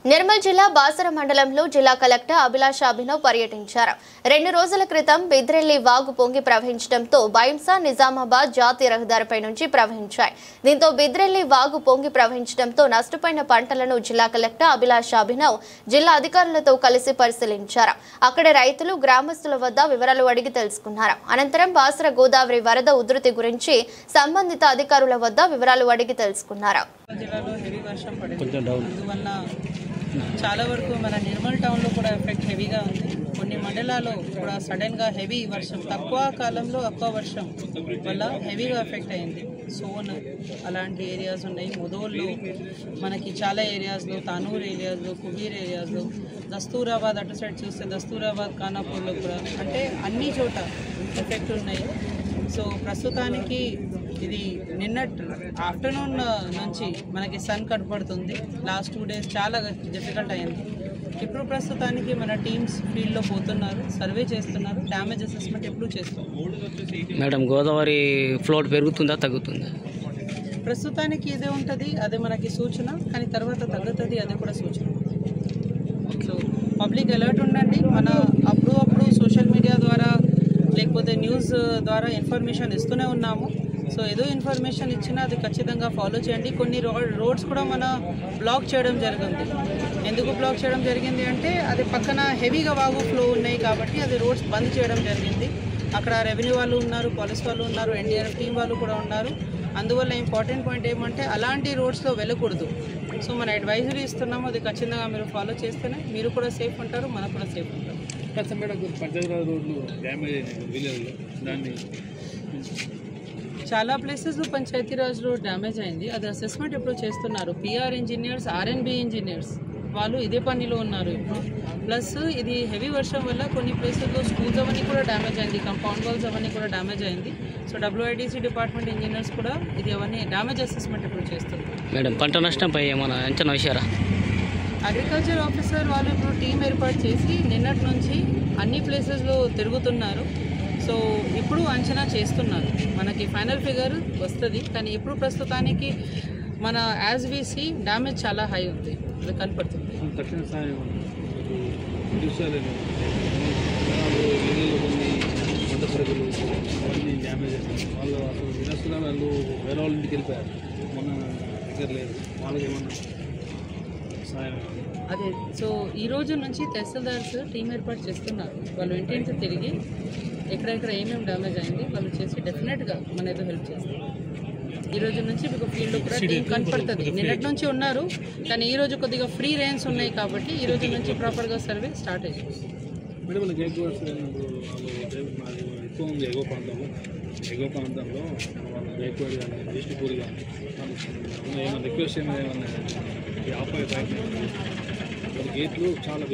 నిర్మల్ జిల్లా బాసర మండలంలో జిల్లా కలెక్టర్ అభిలాష్ అభినవ్ పర్యటించారు. 2 రోజుల క్రితం బిద్రెల్లి వాగు పొంగి ప్రవహించడంతో బైంసా నిజామాబాద్ జాతీయ రహదారిపై నుంచి ప్రవహించాయి. దీంతో బిద్రెల్లి వాగు పొంగి ప్రవహించడంతో నష్టపోయిన పంటలను జిల్లా కలెక్టర్ అభిలాష్ అభినవ్ జిల్లా అధికారులతో కలిసి పరిశీలించారు. అక్కడ రైతులు గ్రామస్తుల వద్ద వివరాలు అడిగి తెలుసుకున్నారు. అనంతరం బాసర గోదావరి వరద ఉధృతి గురించి సంబంధిత అధికారుల వద్ద వివరాలు అడిగి తెలుసుకున్నారు. చాలా వరకు మన నిర్మల్ టౌన్లో కూడా ఎఫెక్ట్ హెవీగా ఉంది. కొన్ని మండలాల్లో కూడా సడన్గా హెవీ వర్షం, తక్కువ కాలంలో ఎక్కువ వర్షం వల్ల హెవీగా ఎఫెక్ట్ అయింది. సోన్ అలాంటి ఏరియాస్ ఉన్నాయి. ముదోల్లో మనకి చాలా ఏరియాస్లో, తానూర్ ఏరియాస్లో, కుబీర్ ఏరియాస్లో, దస్తూరాబాద్ అటు సైడ్ చూస్తే దస్తూరాబాద్ ఖానాపూర్లో కూడా, అంటే అన్ని చోట ఎఫెక్ట్ ఉన్నాయి. సో ప్రస్తుతానికి ఇది నిన్నటి ఆఫ్టర్నూన్ నుంచి మనకి సన్ కనపడుతుంది. లాస్ట్ 2 days చాలా డిఫికల్ట్ అయింది. ఇప్పుడు ప్రస్తుతానికి మన టీమ్స్ ఫీల్డ్లో పోతున్నారు, సర్వే చేస్తున్నారు, డ్యామేజ్ అసెస్మెంట్ ఎప్పుడు చేస్తున్నారు. మేడం, గోదావరి ఫ్లోట్ పెరుగుతుందా తగ్గుతుందా? ప్రస్తుతానికి ఇదే ఉంటుంది, అదే మనకి సూచన. కానీ తర్వాత తగ్గుతుంది, అదే కూడా సూచన. సో పబ్లిక్ అలర్ట్ ఉండండి. మన అప్పుడు సోషల్ మీడియా ద్వారా లేకపోతే న్యూస్ ద్వారా ఇన్ఫర్మేషన్ ఇస్తూనే ఉన్నాము. సో ఏదో ఇన్ఫర్మేషన్ ఇచ్చినా అది ఖచ్చితంగా ఫాలో చేయండి. కొన్ని రోడ్స్ కూడా మన బ్లాక్ చేయడం జరిగింది. ఎందుకు బ్లాక్ చేయడం జరిగింది అంటే అది పక్కన హెవీగా వాగు ఫ్లో ఉన్నాయి కాబట్టి అది రోడ్స్ బంద్ చేయడం జరిగింది. అక్కడ రెవెన్యూ వాళ్ళు ఉన్నారు, పోలీస్ వాళ్ళు ఉన్నారు, ఎన్డీఆర్ఎఫ్ టీం వాళ్ళు కూడా ఉన్నారు. అందువల్ల ఇంపార్టెంట్ పాయింట్ ఏమంటే అలాంటి రోడ్స్లో వెళ్ళకూడదు. సో మన అడ్వైజరీ ఇస్తున్నాము, అది ఖచ్చితంగా మీరు ఫాలో చేస్తేనే మీరు కూడా సేఫ్ ఉంటారు, మనకు కూడా సేఫ్ ఉంటారు. చాలా ప్లేసెస్లో పంచాయతీరాజ్ రోడ్ డ్యామేజ్ అయింది. అది అసెస్మెంట్ ఎప్పుడు చేస్తున్నారు. పిఆర్ ఇంజనీర్స్, ఆర్ఎన్బి ఇంజనీర్స్ వాళ్ళు ఇదే పనిలో ఉన్నారు ఇప్పుడు. ప్లస్ ఇది హెవీ వర్షం వల్ల కొన్ని ప్లేసెస్లో స్కూల్స్ అవన్నీ కూడా డ్యామేజ్ అయింది, కాంపౌండ్ వాల్స్ అవన్నీ కూడా డ్యామేజ్ అయింది. సో డబ్ల్యూఐడిసి డిపార్ట్మెంట్ ఇంజనీర్స్ కూడా ఇది అవన్నీ డ్యామేజ్ అసెస్మెంట్ ఇప్పుడు చేస్తున్నారు. మేడం, పంట నష్టంపై ఏమైనా అంచనా వేశారా? అగ్రికల్చర్ ఆఫీసర్ వాళ్ళు ఇప్పుడు టీం ఏర్పాటు చేసి నిన్నటి నుంచి అన్ని ప్లేసెస్లో తిరుగుతున్నారు. సో ఇప్పుడు అంచనా చేస్తున్నారు. మనకి ఫైనల్ ఫిగర్ వస్తుంది, కానీ ఇప్పుడు ప్రస్తుతానికి మన యాజ్ వి సీ డ్యామేజ్ చాలా హై ఉంది, అది కనపడుతుంది. అదే సో ఈ రోజు నుంచి తహసీల్దార్స్ టీం ఏర్పాటు చేస్తున్నారు. వాళ్ళు ఇంటింటి తిరిగి ఎక్కడెక్కడ ఏమేమి డ్యామేజ్ అయింది వాళ్ళు చేసి డెఫినెట్గా మన ఏదో హెల్ప్ చేస్తారు. ఈ రోజు నుంచి మీకు ఫీల్డ్ కూడా టీం కనపడుతుంది. నిన్నటి నుంచి ఉన్నారు, కానీ ఈ రోజు కొద్దిగా ఫ్రీ రేంజ్ ఉన్నాయి కాబట్టి ఈ రోజు నుంచి ప్రాపర్గా సర్వే స్టార్ట్ అయ్యింది. ఎగువ ప్రాంతంలో బేక్వర్డ్ కానీ డిస్ట్రిక్ట్ కానీ ఏమైనా రిక్వెస్ట్ ఏమైనా ఆపే గేట్లు చాలా